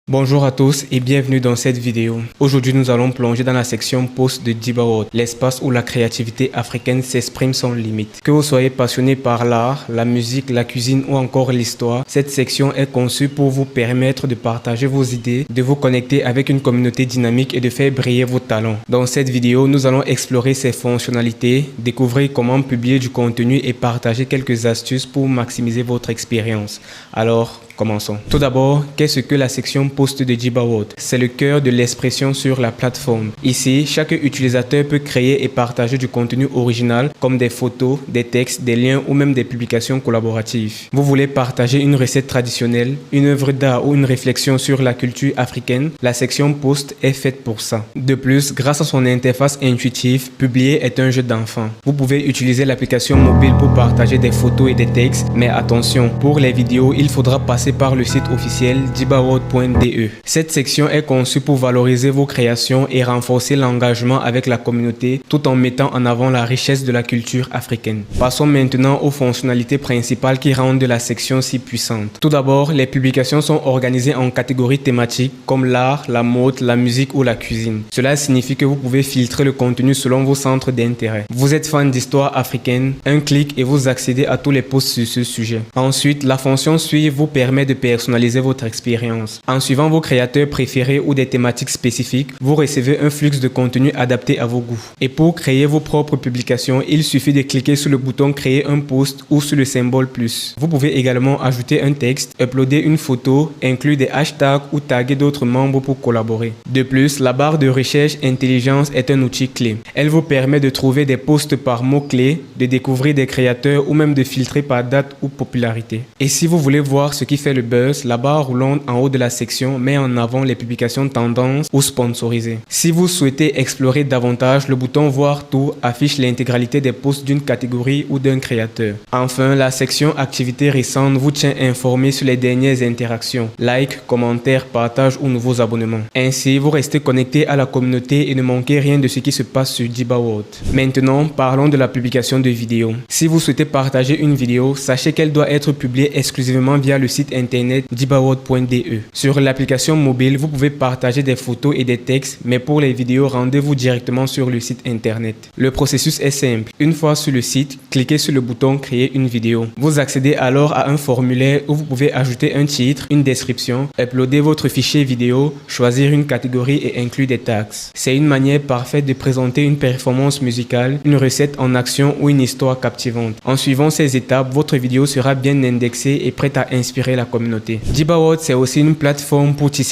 Bonjour à tous et bienvenue dans cette vidéo. Aujourd'hui, nous allons plonger dans la section post de Djiba, l'espace où la créativité africaine s'exprime sans limite. Que vous soyez passionné par l'art, la musique, la cuisine ou encore l'histoire, cette section est conçue pour vous permettre de partager vos idées, de vous connecter avec une communauté dynamique et de faire briller vos talents. Dans cette vidéo, nous allons explorer ses fonctionnalités, découvrir comment publier du contenu et partager quelques astuces pour maximiser votre expérience. Alors, commençons. Tout d'abord, qu'est-ce que la section post de Djiba? C'est le cœur de l'expression sur la plateforme. Ici, chaque utilisateur peut créer et partager du contenu original comme des photos, des textes, des liens ou même des publications collaboratives. Vous voulez partager une recette traditionnelle, une œuvre d'art ou une réflexion sur la culture africaine? La section post est faite pour ça. De plus, grâce à son interface intuitive, publier est un jeu d'enfant. Vous pouvez utiliser l'application mobile pour partager des photos et des textes, mais attention, pour les vidéos, il faudra passer par le site officiel djibaworld.de. Cette section est conçue pour valoriser vos créations et renforcer l'engagement avec la communauté tout en mettant en avant la richesse de la culture africaine. Passons maintenant aux fonctionnalités principales qui rendent la section si puissante. Tout d'abord, les publications sont organisées en catégories thématiques comme l'art, la mode, la musique ou la cuisine. Cela signifie que vous pouvez filtrer le contenu selon vos centres d'intérêt. Vous êtes fan d'histoire africaine, un clic et vous accédez à tous les posts sur ce sujet. Ensuite, la fonction suivre vous permet de personnaliser votre expérience. En suivant vos créateurs préférés ou des thématiques spécifiques, vous recevez un flux de contenu adapté à vos goûts. Et pour créer vos propres publications, il suffit de cliquer sur le bouton créer un post ou sur le symbole plus. Vous pouvez également ajouter un texte, uploader une photo, inclure des hashtags ou taguer d'autres membres pour collaborer. De plus, la barre de recherche intelligence est un outil clé. Elle vous permet de trouver des posts par mots-clés, de découvrir des créateurs ou même de filtrer par date ou popularité. Et si vous voulez voir ce qui fait le buzz, la barre roulante en haut de la section met en avant les publications tendances ou sponsorisées. Si vous souhaitez explorer davantage, le bouton voir tout affiche l'intégralité des posts d'une catégorie ou d'un créateur. Enfin, la section activités récentes vous tient informé sur les dernières interactions, likes, commentaires, partages ou nouveaux abonnements. Ainsi, vous restez connecté à la communauté et ne manquez rien de ce qui se passe sur Djiba. Maintenant, parlons de la publication de vidéos. Si vous souhaitez partager une vidéo, sachez qu'elle doit être publiée exclusivement via le site internet djibaworld.de. Sur l'application mobile, vous pouvez partager des photos et des textes, mais pour les vidéos, rendez-vous directement sur le site internet. Le processus est simple. Une fois sur le site, cliquez sur le bouton créer une vidéo. Vous accédez alors à un formulaire où vous pouvez ajouter un titre, une description, uploader votre fichier vidéo, choisir une catégorie et inclure des tags. C'est une manière parfaite de présenter une performance musicale, une recette en action ou une histoire captivante. En suivant ces étapes, votre vidéo sera bien indexée et prête à inspirer la communauté. Djiba, c'est aussi une plateforme pour tisser